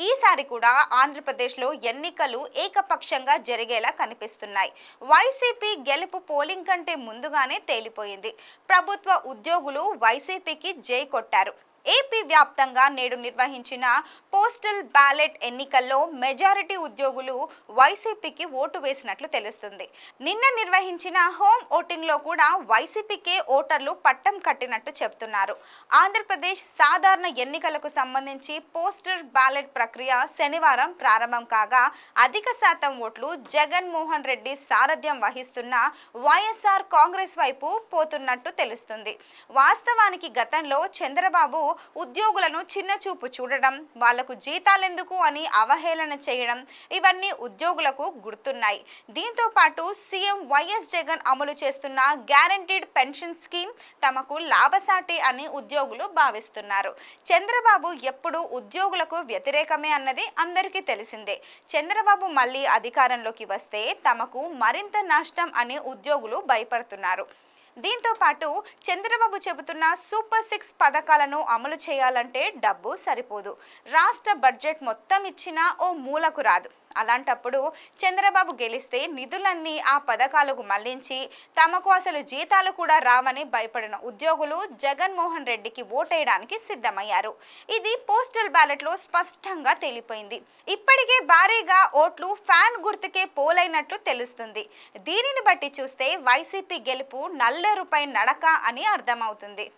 ఈసారి కూడా ఆంధ్రప్రదేశ్లో ఎన్నికలు ఏకపక్షంగా జరిగేలా కనిపిస్తున్నాయి. వైసీపీ గెలుపు పోలింగ్ కంటే ముందుగానే తేలిపోయింది. ప్రభుత్వ ఉద్యోగులు వైసీపీకి జై కొట్టారు. ఏపీ వ్యాప్తంగా నేడు నిర్వహించిన పోస్టల్ బ్యాలెట్ ఎన్నికల్లో మెజారిటీ ఉద్యోగులు వైసీపీకి ఓటు వేసినట్లు తెలుస్తుంది. నిన్న నిర్వహించిన హోమ్ ఓటింగ్లో కూడా వైసీపీకే ఓటర్లు పట్టం కట్టినట్టు చెబుతున్నారు. ఆంధ్రప్రదేశ్ సాధారణ ఎన్నికలకు సంబంధించి పోస్టల్ బ్యాలెట్ ప్రక్రియ శనివారం ప్రారంభం కాగా అధిక శాతం ఓట్లు జగన్మోహన్ రెడ్డి సారథ్యం వహిస్తున్న వైఎస్ఆర్ కాంగ్రెస్ వైపు పోతున్నట్టు తెలుస్తుంది. వాస్తవానికి గతంలో చంద్రబాబు ఉద్యోగులను చిన్నచూపు చూడడం, వాళ్లకు జీతాలెందుకు అని అవహేళన చేయడం ఇవన్నీ ఉద్యోగులకు గుర్తున్నాయి. దీంతో పాటు సీఎం వైఎస్ జగన్ అమలు చేస్తున్న గ్యారంటీడ్ పెన్షన్ స్కీమ్ తమకు లాభసాటి అని ఉద్యోగులు భావిస్తున్నారు. చంద్రబాబు ఎప్పుడు ఉద్యోగులకు వ్యతిరేకమే అన్నది అందరికీ తెలిసిందే. చంద్రబాబు మళ్ళీ అధికారంలోకి వస్తే తమకు మరింత నష్టం అని ఉద్యోగులు భయపడుతున్నారు. దీంతో పాటు చంద్రబాబు చెబుతున్న సూపర్ 6 పథకాలను అమలు చేయాలంటే డబ్బు సరిపోదు. రాష్ట్ర బడ్జెట్ మొత్తం ఇచ్చినా ఓ మూలకు రాదు. అలాంటప్పుడు చంద్రబాబు గెలిస్తే నిధులన్నీ ఆ పథకాలకు మళ్లించి తమకు అసలు జీతాలు కూడా రావని భయపడిన ఉద్యోగులు జగన్మోహన్ రెడ్డికి ఓటేయడానికి సిద్ధమయ్యారు. ఇది పోస్టల్ బ్యాలెట్లో స్పష్టంగా తేలిపోయింది. ఇప్పటికే భారీగా ఓట్లు ఫ్యాన్ గుర్తుకే పోలైనట్లు తెలుస్తుంది. దీనిని బట్టి చూస్తే వైసీపీ గెలుపు నల్లేరుపై నడక అని అర్థమవుతుంది.